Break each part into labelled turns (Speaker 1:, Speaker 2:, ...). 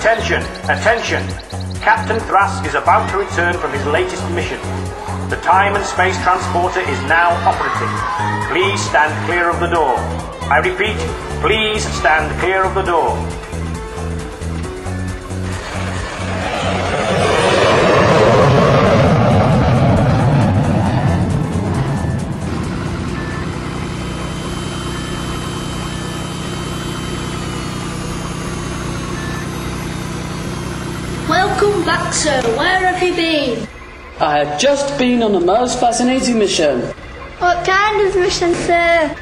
Speaker 1: Attention, attention. Captain Thrass is about to return from his latest mission. The time and space transporter is now operating. Please stand clear of the door. I repeat, please stand clear of the door.
Speaker 2: Welcome back, sir. Where have you been?
Speaker 3: I have just been on a most fascinating mission.
Speaker 2: What kind of mission, sir?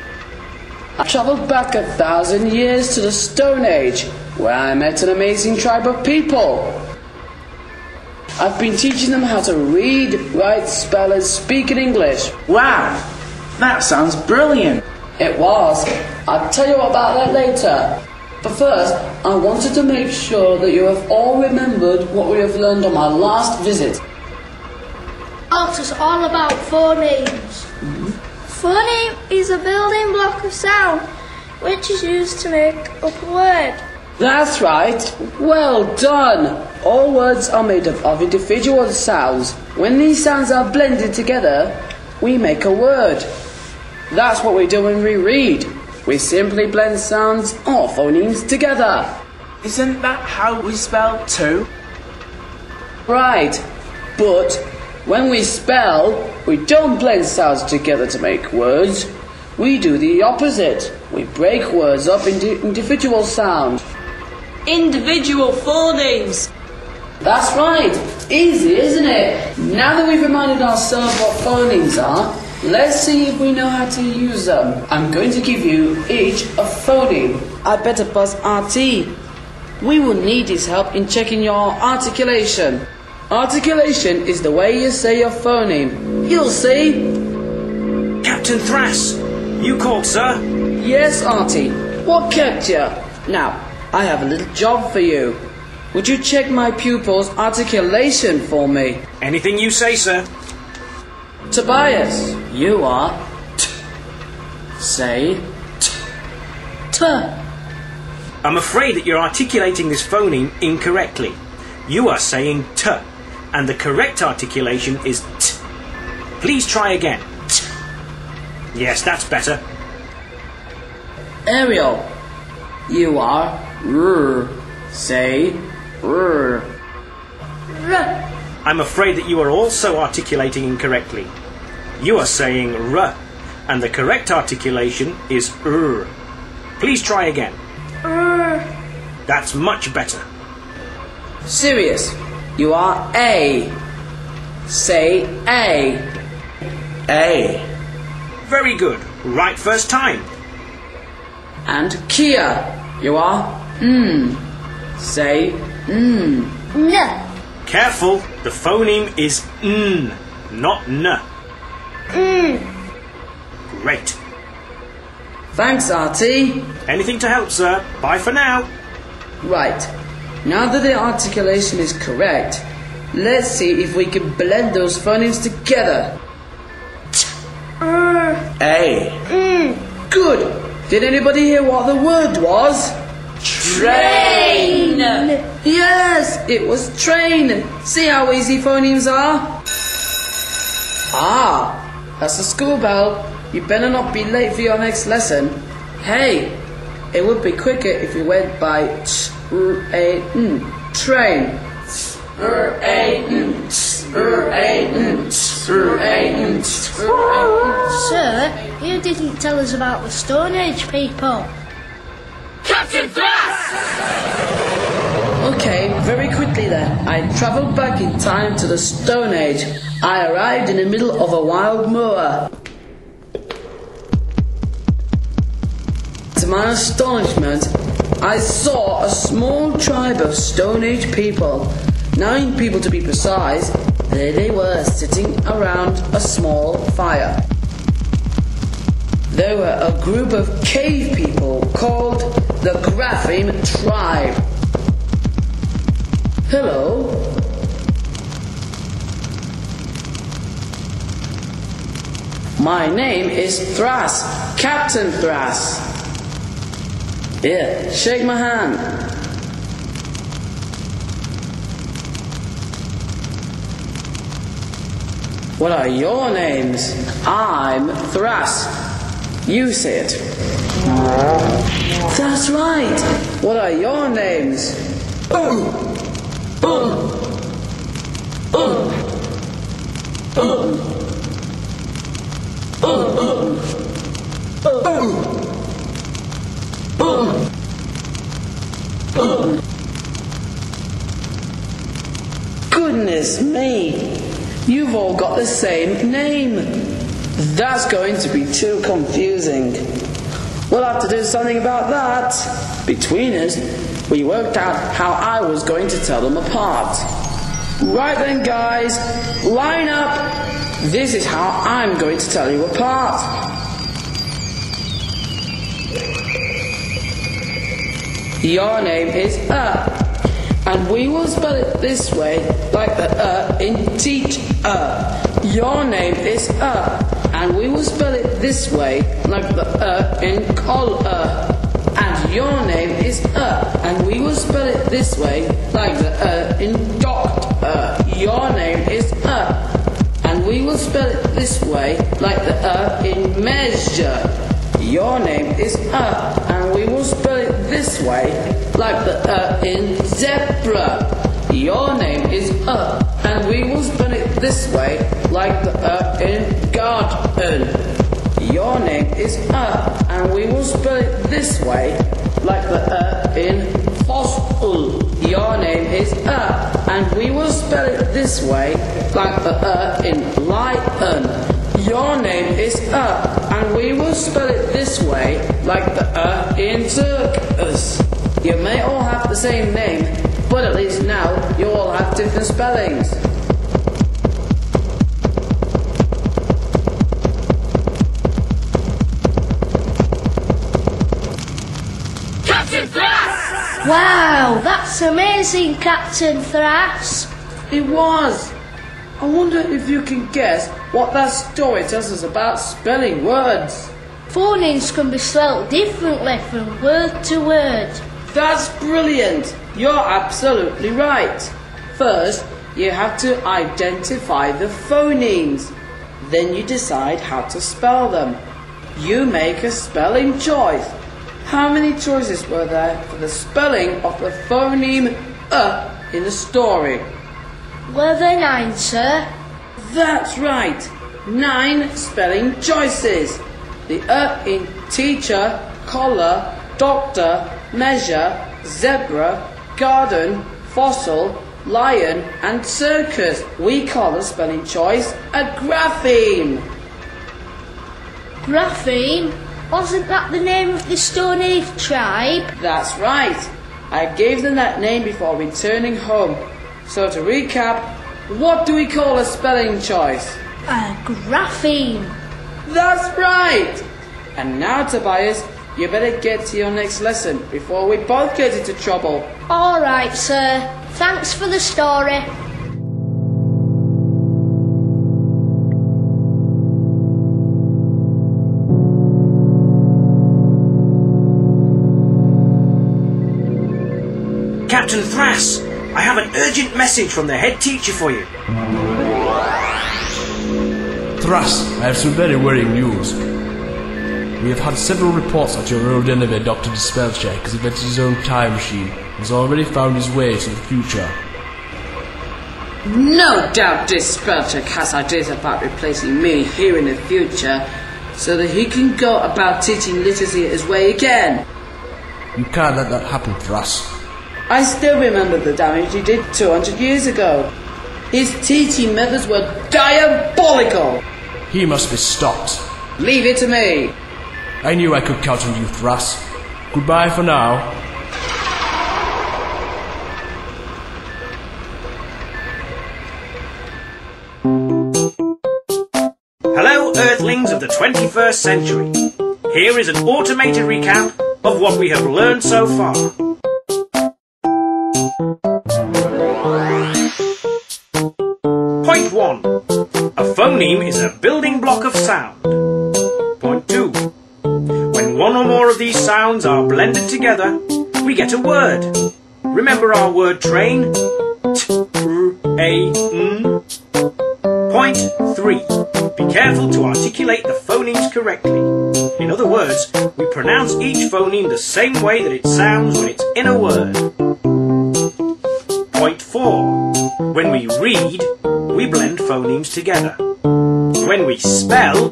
Speaker 3: I travelled back 1,000 years to the Stone Age, where I met an amazing tribe of people. I've been teaching them how to read, write, spell and speak in English.
Speaker 4: Wow, that sounds brilliant.
Speaker 3: It was. I'll tell you about that later. But first, I wanted to make sure that you have all remembered what we have learned on my last visit.
Speaker 2: Taught us all about phonemes. Phoneme is a building block of sound which is used to make up a word.
Speaker 3: That's right. Well done. All words are made up of individual sounds. When these sounds are blended together, we make a word. That's what we do when we read. We simply blend sounds or phonemes together.
Speaker 4: Isn't that how we spell two?
Speaker 3: Right, but when we spell, we don't blend sounds together to make words. We do the opposite. We break words up into individual sounds.
Speaker 5: Individual phonemes.
Speaker 3: That's right. Easy, isn't it? Now that we've reminded ourselves what phonemes are, let's see if we know how to use them. I'm going to give you each a phoneme. I better buzz RT. We will need his help in checking your articulation. Articulation is the way you say your phoneme. You'll see.
Speaker 1: Captain Thrass, you called, sir?
Speaker 3: Yes, Artie. What kept you? Now, I have a little job for you. Would you check my pupil's articulation for me?
Speaker 1: Anything you say, sir.
Speaker 3: Tobias, you are t. Say t. T.
Speaker 1: I'm afraid that you're articulating this phoneme incorrectly. You are saying t, and the correct articulation is t. Please try again. T. Yes, that's better.
Speaker 3: Ariel, you are r. Say r.
Speaker 2: R.
Speaker 1: I'm afraid that you are also articulating incorrectly. You are saying r, and the correct articulation is r. Please try again.
Speaker 2: R.
Speaker 1: That's much better.
Speaker 3: Sirius, you are A. Say A.
Speaker 4: A.
Speaker 1: Very good. Right first time.
Speaker 3: And Kia, you are N. Say N.
Speaker 2: N.
Speaker 1: Careful, the phoneme is n, not n. Great.
Speaker 3: Thanks, Artie.
Speaker 1: Anything to help, sir. Bye for now.
Speaker 3: Right. Now that the articulation is correct, let's see if we can blend those phonemes together.
Speaker 4: A.
Speaker 3: Good. Did anybody hear what the word was?
Speaker 5: Train.
Speaker 3: Yes, it was train. See how easy phonemes are? Ah, that's the school bell. You better not be late for your next lesson. Hey, it would be quicker if you went by train. Train.
Speaker 2: Sir, you didn't tell us about the Stone Age people.
Speaker 5: Captain Thrass!
Speaker 3: Okay, very quickly then. I travelled back in time to the Stone Age. I arrived in the middle of a wild moor. To my astonishment, I saw a small tribe of Stone Age people. 9 people to be precise. There they were, sitting around a small fire. They were a group of cave people called the Grapheme Tribe. Hello. My name is Thrass, Captain Thrass. Here, shake my hand. What are your names? I'm Thrass. You say it. That's right. What are your names? Goodness me! You've all got the same name. That's going to be too confusing. We'll have to do something about that. Between us, we worked out how I was going to tell them apart. Right then, guys, line up. This is how I'm going to tell you apart. Your name is and we will spell it this way, like the in teach. Your name is and we will spell it this way, like the in call. And your name is and we will spell it this way, like the in doctor. Your name is and we will spell it this way, like the in measure. Your name is and we will spell it this way, like the in zebra. Your name is and we will spell it this way, like the in garden. Your name is and we will spell it this way, like the in fossil. Your name is and we will spell it this way, like the in lion. Your name is and we will spell it this way, like the in circus. You may all have the same name, but at least now you all have different spellings.
Speaker 5: Captain Thrass!
Speaker 2: Wow, that's amazing, Captain Thrass.
Speaker 3: It was. I wonder if you can guess what that story tells us about spelling words.
Speaker 2: Phonemes can be spelled differently from word to word.
Speaker 3: That's brilliant. You're absolutely right. First, you have to identify the phonemes. Then you decide how to spell them. You make a spelling choice. How many choices were there for the spelling of the phoneme in the story?
Speaker 2: Were there 9, sir?
Speaker 3: That's right. 9 spelling choices. The in teacher, collar, doctor, measure, zebra, garden, fossil, lion and circus. We call the spelling choice a grapheme.
Speaker 2: Grapheme? Wasn't that the name of the Stone Age tribe?
Speaker 3: That's right. I gave them that name before returning home. So to recap, what do we call a spelling choice?
Speaker 2: A grapheme.
Speaker 3: That's right. And now, Tobias, you better get to your next lesson before we both get into trouble.
Speaker 2: All right, sir. Thanks for the story.
Speaker 1: Captain Thrass, I have an urgent message from the head teacher for you.
Speaker 6: Thrass, I have some very worrying news. We have had several reports that your old enemy, Dr. Dispelcheck, has invented his own time machine and has already found his way to the future.
Speaker 3: No doubt Dispelcheck has ideas about replacing me here in the future so that he can go about teaching literacy his way again.
Speaker 6: You can't let that happen, Thrass.
Speaker 3: I still remember the damage he did 200 years ago. His teaching methods were diabolical.
Speaker 6: He must be stopped.
Speaker 3: Leave it to me.
Speaker 6: I knew I could count on you, Thrass. Goodbye for now.
Speaker 1: Hello, Earthlings of the 21st century. Here is an automated recap of what we have learned so far. Point 1. A phoneme is a building block of sound. Point 2. When one or more of these sounds are blended together, we get a word. Remember our word train? T, r, a, n. Point 3. 3. Be careful to articulate the phonemes correctly. In other words, we pronounce each phoneme the same way that it sounds when it's in a word. Point 4. When we read, we blend phonemes together. When we spell,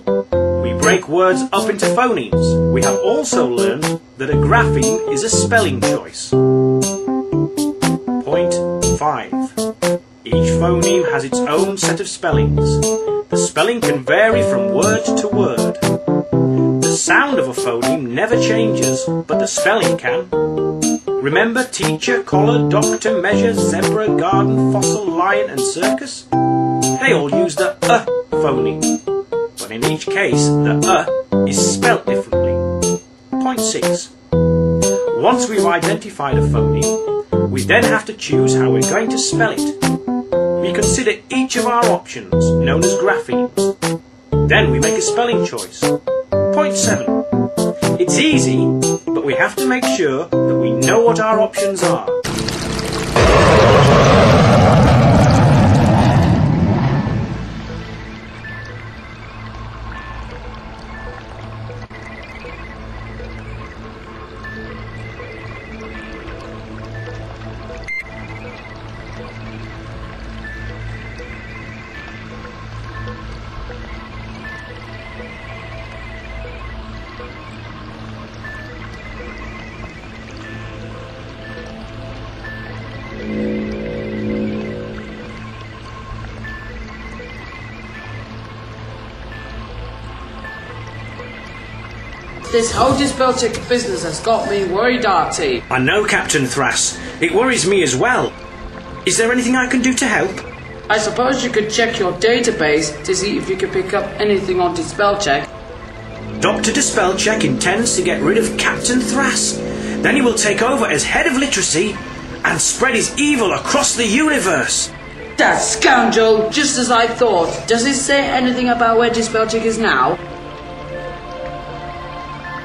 Speaker 1: we break words up into phonemes. We have also learned that a grapheme is a spelling choice. Point 5. Each phoneme has its own set of spellings. The spelling can vary from word to word. The sound of a phoneme never changes, but the spelling can. Remember teacher, collar, doctor, measure, zebra, garden, fossil, lion and circus? They all use the phoneme, but in each case the is spelt differently. Point 6. Once we've identified a phoneme, we then have to choose how we're going to spell it. We consider each of our options, known as graphemes. Then we make a spelling choice. Point 7. It's easy, but we have to make sure that we know what our options are.
Speaker 3: This whole spell check business has got me worried, Artie.
Speaker 1: I know, Captain Thrass. It worries me as well. Is there anything I can do to help?
Speaker 3: I suppose you could check your database to see if you can pick up anything on spell check.
Speaker 1: Dr. Spellcheck intends to get rid of Captain Thrass. Then he will take over as head of literacy and spread his evil across the universe.
Speaker 3: That scoundrel! Just as I thought. Does it say anything about where Spellcheck is now?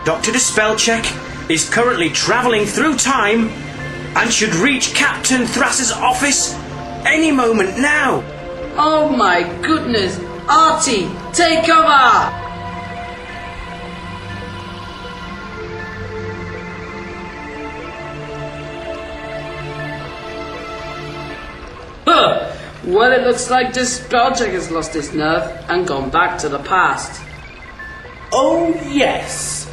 Speaker 1: Dr. Spellcheck is currently travelling through time and should reach Captain Thrass's office any moment now.
Speaker 3: Oh my goodness! Artie, take cover! Huh! Well, it looks like this Spellcheck has lost his nerve and gone back to the past.
Speaker 4: Oh, yes.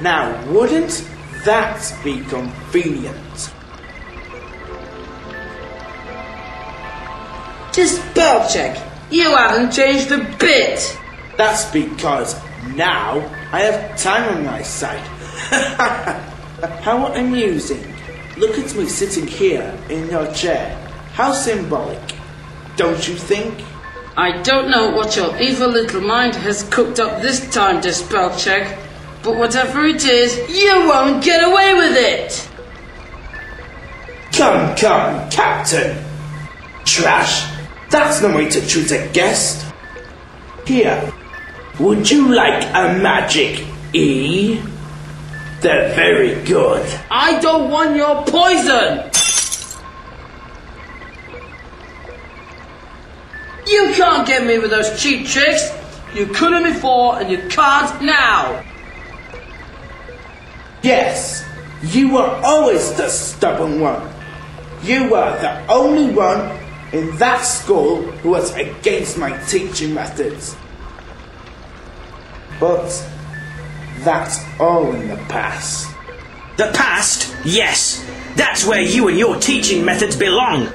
Speaker 4: Now, wouldn't that be convenient?
Speaker 3: Spellcheck, you haven't changed a bit.
Speaker 4: That's because now I have time on my side. How amusing. Look at me sitting here in your chair. How symbolic, don't you think?
Speaker 3: I don't know what your evil little mind has cooked up this time, Spellcheck, but whatever it is, you won't get away with it!
Speaker 4: Come, Captain. Trash, that's no way to treat a guest. Here, would you like a magic E? They're very good.
Speaker 3: I don't want your poison! You can't get me with those cheap tricks. You couldn't before and you can't now.
Speaker 4: Yes, you were always the stubborn one. You were the only one in that school who was against my teaching methods. But that's all in the past.
Speaker 1: The past? Yes. That's where you and your teaching methods belong.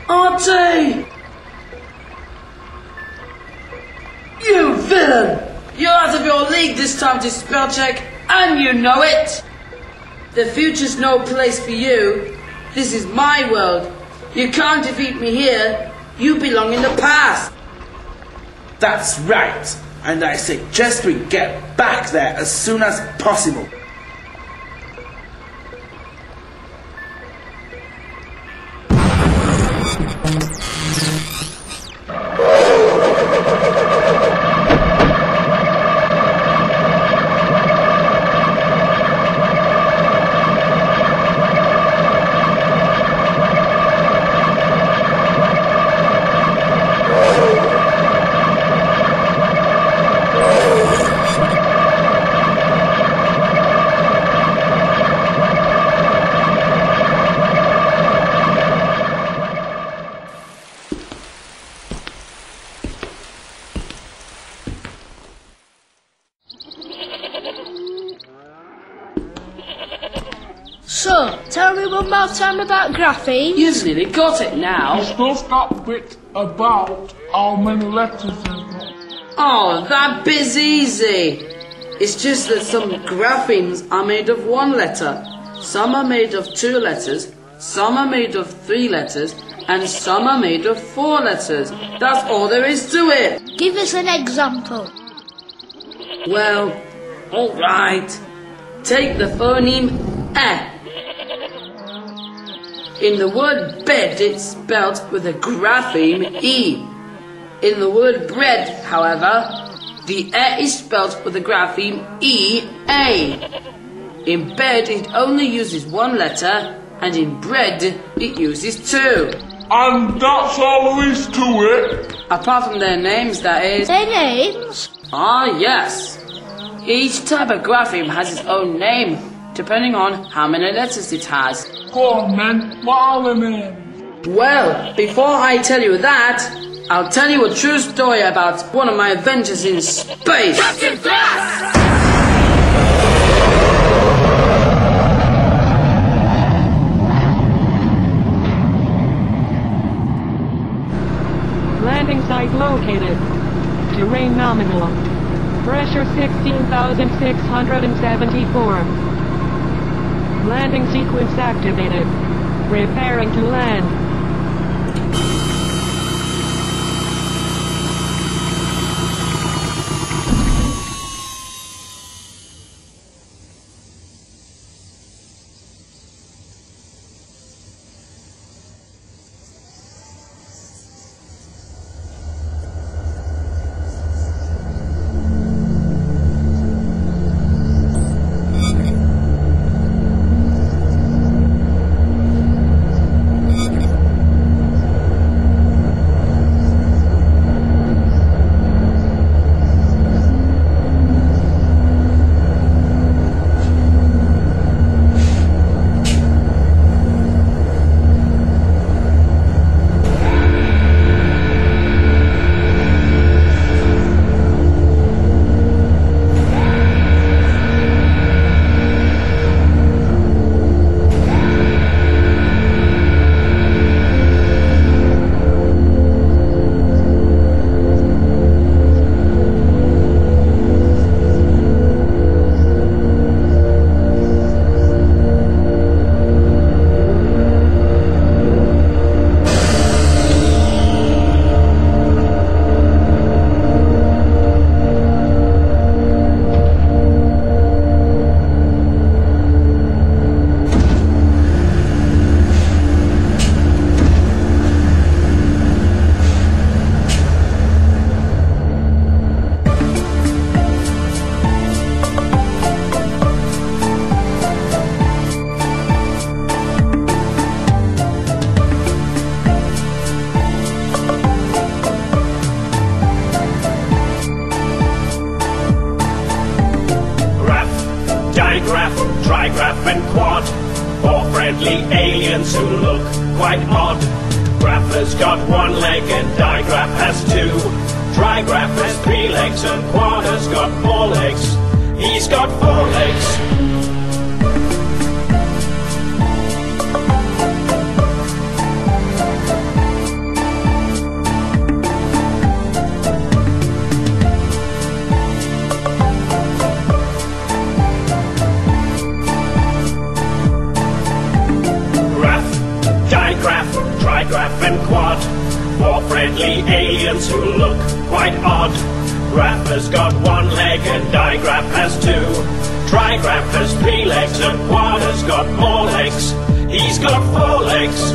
Speaker 3: Artie! You villain! You're out of your league this time, Spellcheck, and you know it! The future's no place for you. This is my world. You can't defeat me here. You belong in the past.
Speaker 4: That's right, and I suggest we get back there as soon as possible.
Speaker 2: So, tell me one more time about graphene.
Speaker 3: You've nearly got it now.
Speaker 7: It's just that bit about how many letters they've got.
Speaker 3: Oh, that bit's easy. It's just that some graphemes are made of one letter, some are made of 2 letters, some are made of 3 letters, and some are made of 4 letters. That's all there is to it.
Speaker 2: Give us an example.
Speaker 3: Well, alright. Take the phoneme E. In the word bed, it's spelt with a grapheme E. In the word bread, however, the E is spelt with a grapheme E-A. In bed, it only uses 1 letter, and in bread, it uses 2.
Speaker 7: And that's all there is to it?
Speaker 3: Apart from their names, that is.
Speaker 2: Their names?
Speaker 3: Ah, yes. Each type of grapheme has its own name, depending on how many letters it has.
Speaker 7: Go on then, what are the names?
Speaker 3: Well, before I tell you that, I'll tell you a true story about one of my adventures in space.
Speaker 5: Captain Thrass!
Speaker 8: Landing site located. Terrain nominal. Pressure 16,674. Landing sequence activated. Preparing to land.
Speaker 1: Trigraph and quad, 4 friendly aliens who look quite odd. Graph has got 1 leg and digraph has 2. Trigraph has 3 legs and quad has got more legs. He's got 4 legs. Trigraph and quad, 4 friendly aliens who look quite odd. Graph has got 1 leg and digraph has 2. Trigraph has 3 legs and quad has got more legs. He's got 4 legs.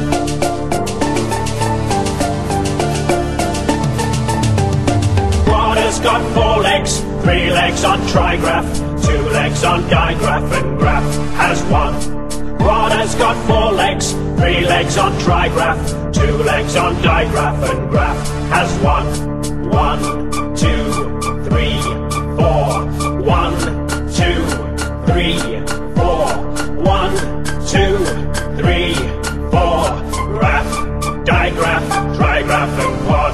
Speaker 1: Quad has got 4 legs, 3 legs on trigraph, 2 legs on digraph, and graph has 1. Quad has got 4 legs, 3 legs on trigraph, 2 legs on digraph, and graph has 1. 1, 2, 3, 4. 1, 2, 3, 4. 1, 2, 3, 4. Graph, digraph, trigraph, and quad.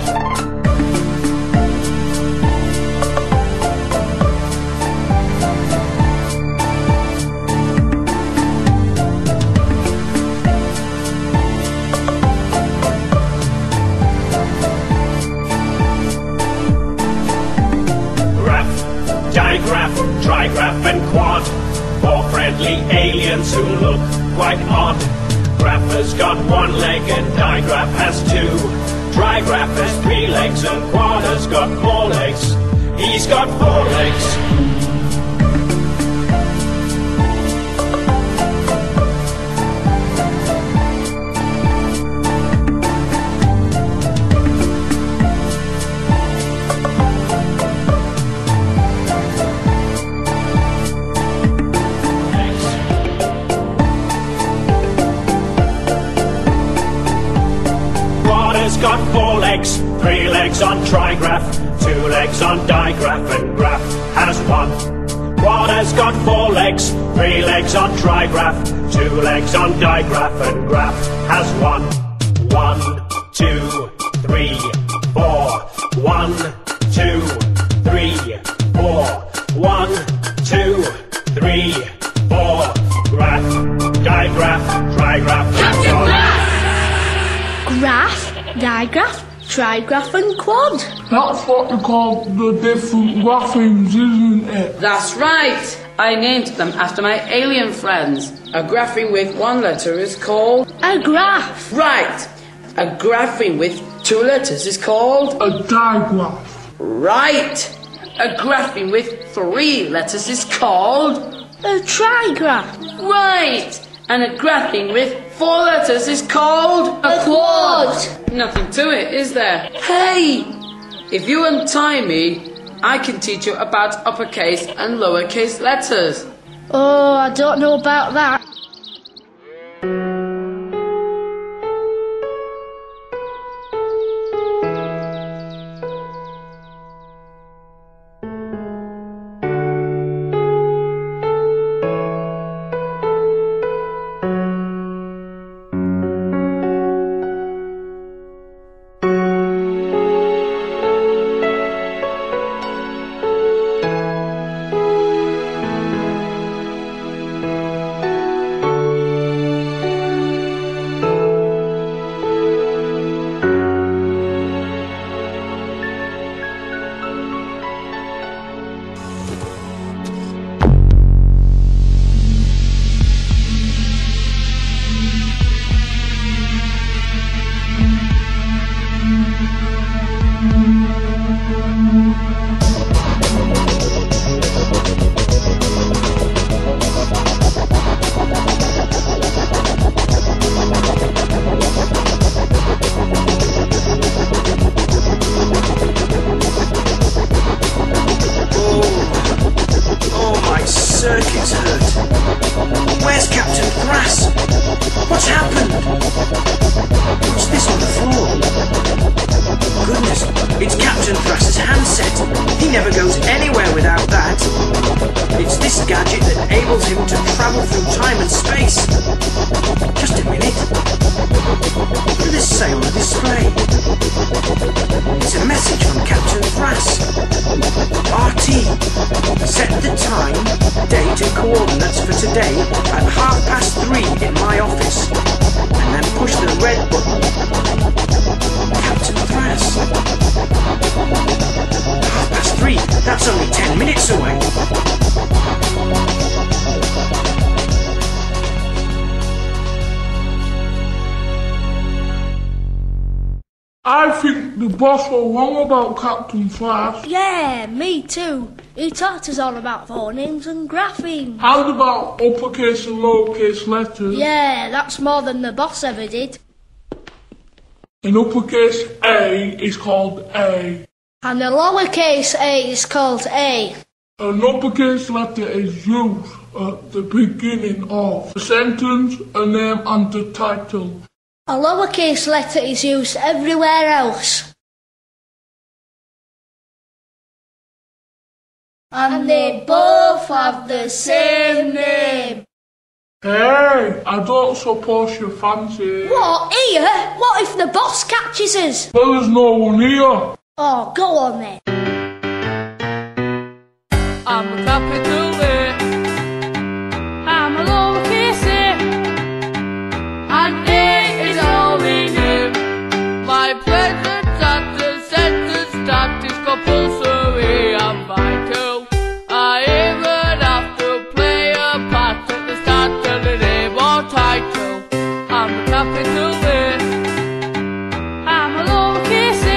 Speaker 1: look quite odd. Graph has got one leg and digraph has two. Trigraph has three legs and quad has got more legs. He's got four legs. Got four legs, three legs on trigraph, two legs on digraph, and graph has one. Quad has got four legs, three legs on trigraph, two legs on digraph, and graph has one. 1, 2, 3, 4. 1, 2, 3, 4. 1, 2, 3, 4. Graph, digraph, trigraph, and quad.
Speaker 2: Graph, digraph, trigraph and quad.
Speaker 7: That's what they call the different graphemes, isn't it?
Speaker 3: That's right. I named them after my alien friends. A grapheme with one letter is called...
Speaker 2: A graph.
Speaker 3: Right. A grapheme with two letters is called...
Speaker 7: A digraph.
Speaker 3: Right. A grapheme with three letters is called...
Speaker 2: A trigraph.
Speaker 3: Right. And a grapheme with four letters is called...
Speaker 2: A quad.
Speaker 3: Nothing to it, is there? Hey! If you untie me, I can teach you about uppercase and lowercase letters.
Speaker 2: Oh, I don't know about that.
Speaker 1: circuits hurt. Where's Captain Thrass? What's happened? What's this on the floor? Goodness, it's Captain Thrass's handset. He never goes anywhere without that. It's this gadget that enables him to travel through time and space. Just a minute. What does this say on the display? It's a message from Captain Thrass. RT. Set the time, date and coordinates for today at 3:30 in my office. And then push the red button. Captain Thrass. 3:30? That's only 10 minutes away.
Speaker 7: I think the boss was wrong about Captain Thrass.
Speaker 2: Yeah, me too. He taught us all about phonemes and graphemes.
Speaker 7: How about uppercase and lowercase letters?
Speaker 2: Yeah, that's more than the boss ever did.
Speaker 7: An uppercase A is called A.
Speaker 2: And a lowercase a is called A.
Speaker 7: An uppercase letter is used at the beginning of a sentence, a name and the title.
Speaker 2: A lowercase letter is used everywhere else. And they both have the same name.
Speaker 7: Hey, I don't suppose you fancy it.
Speaker 2: What, here? What if the boss catches us?
Speaker 7: Well, there's no one here.
Speaker 2: Oh, go on then.
Speaker 5: I'm a capital A. I'm a lowercase a. And A is all we knew. My present at the sentence that is compulsory and vital. I even have to play a part at the start of the name title. I'm a capital A. I'm a lowercase a.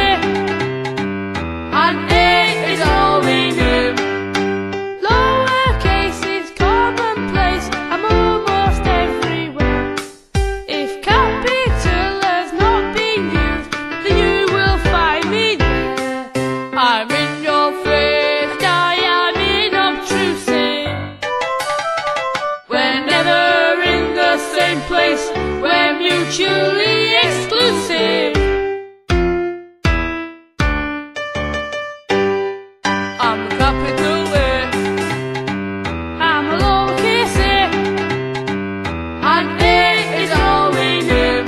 Speaker 5: And A is all we know. Lowercase is commonplace. I'm almost everywhere. If capital has not been used, then you will find me there. I'm in your face, I am inobtrusive. We're never in the same place, we're mutually exclusive. I'm a capital A. I'm a lowercase a. And A is all we know.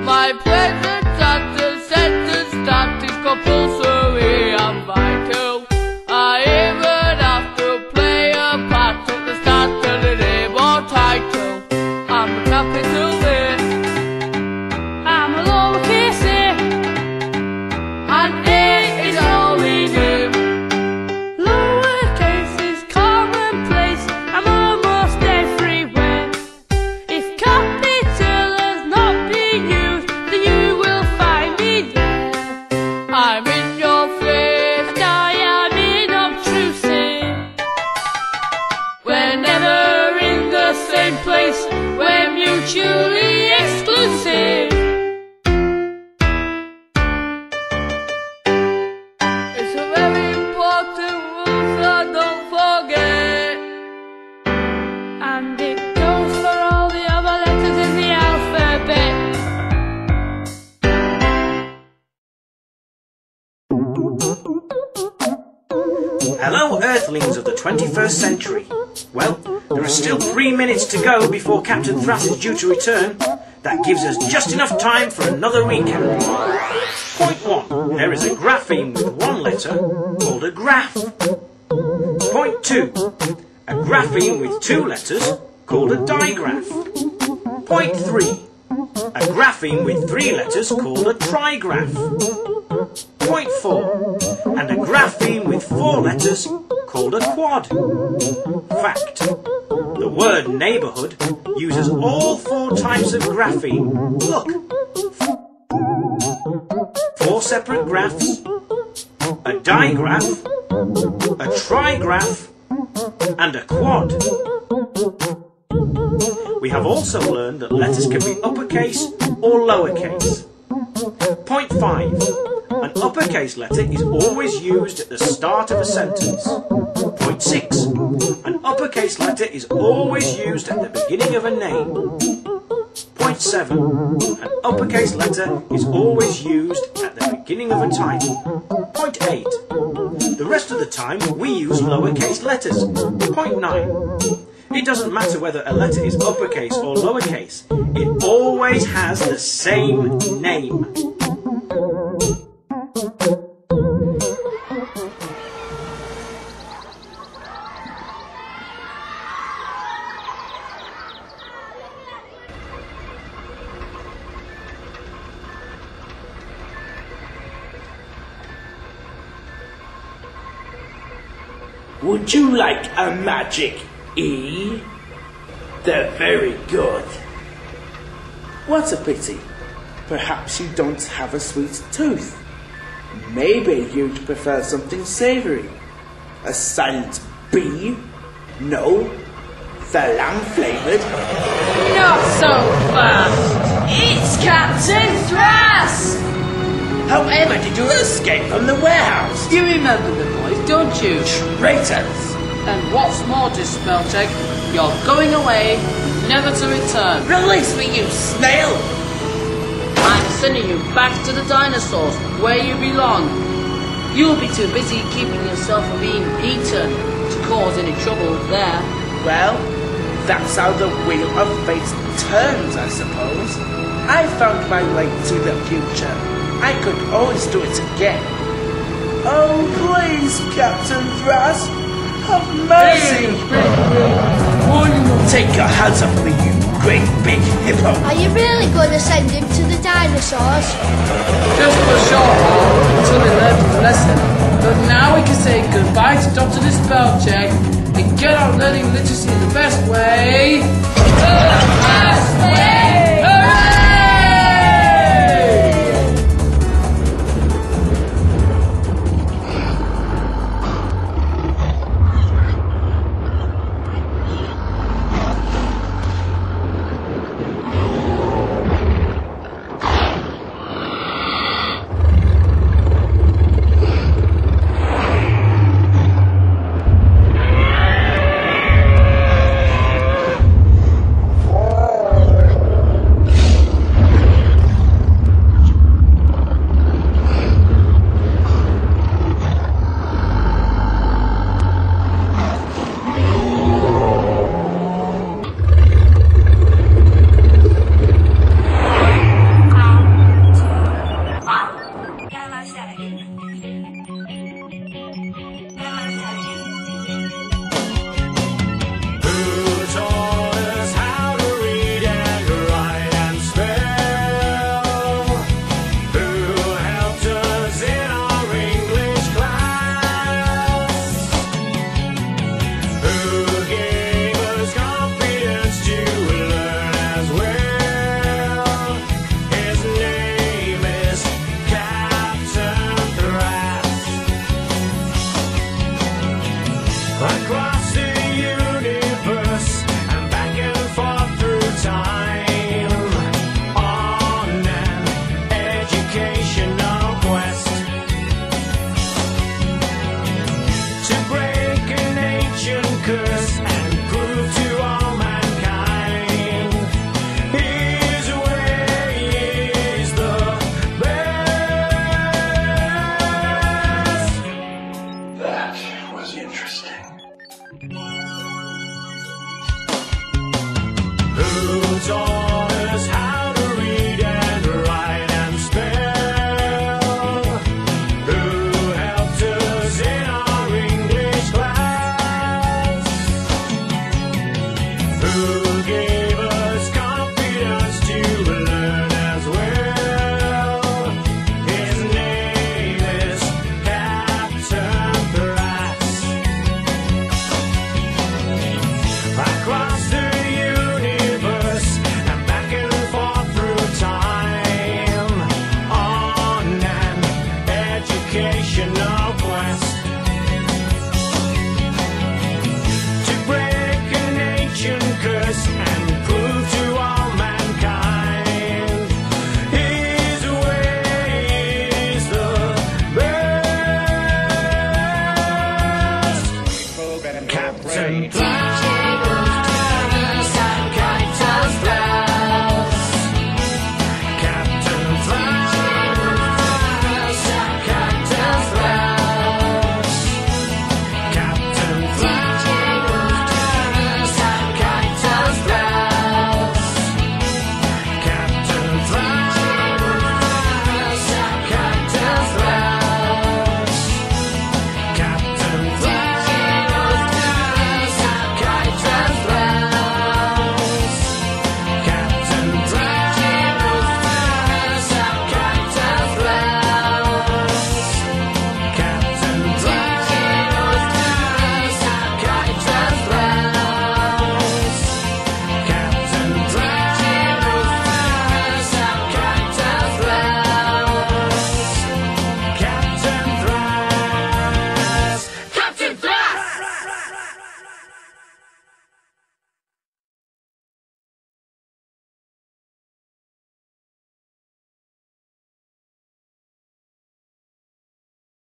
Speaker 5: My presence at the center stand is compulsory and vital. I even have to play a part at the start of the name or title. I'm a capital A. I'm a lowercase a. And A is all we know. Lowercase is commonplace. I'm almost everywhere. If capital has not been used, then you will find me there. I'm in your face, I am inobtrusive. We're never in the same place, we're mutually exclusive. It's a very important rule, so don't forget. And it goes for all the other letters in the alphabet.
Speaker 1: Hello, Earthlings of the 21st century. Well, there are still 3 minutes to go before Captain Thrass is due to return. That gives us just enough time for another recap. Point 1. There is a grapheme with one letter called a graph. Point 2. A grapheme with 2 letters called a digraph. Point 3. A grapheme with 3 letters called a trigraph. Point 4. And a grapheme with 4 letters called a quad. Fact. The word neighbourhood uses all 4 types of grapheme. Look. 4 separate graphs, a digraph, a trigraph, and a quad. We have also learned that letters can be uppercase or lowercase. Point 5. An uppercase letter is always used at the start of a sentence. Point 6. An uppercase letter is always used at the beginning of a name. Point 7. An uppercase letter is always used at the beginning of a title. Point 8. The rest of the time we use lowercase letters. Point 9. It doesn't matter whether a letter is uppercase or lowercase. It always has the same name.
Speaker 4: Would you like a magic E? They're very good. What a pity. Perhaps you don't have a sweet tooth. Maybe you'd prefer something savoury. A silent B? No? The lamb-flavoured?
Speaker 5: Not so fast! It's Captain Thrass!
Speaker 4: However did you escape from the warehouse?
Speaker 3: You remember the boys, don't you?
Speaker 4: Traitors!
Speaker 3: And what's more, Spellcheck, you're going away, never to return.
Speaker 4: Release me, you snail!
Speaker 3: I'm sending you back to the dinosaurs, where you belong. You'll be too busy keeping yourself from being eaten to cause any trouble there.
Speaker 4: Well, that's how the wheel of fate turns, I suppose. I found my way to the future. I could always do it again. Oh, please, Captain Thrass, have mercy! Take your hands off me, you great big hippo!
Speaker 2: Are you really going to send him to the dinosaurs?
Speaker 3: Just for a short while, until we learn the lesson. But now we can say goodbye to Dr. Spellcheck and get on learning literacy the best way.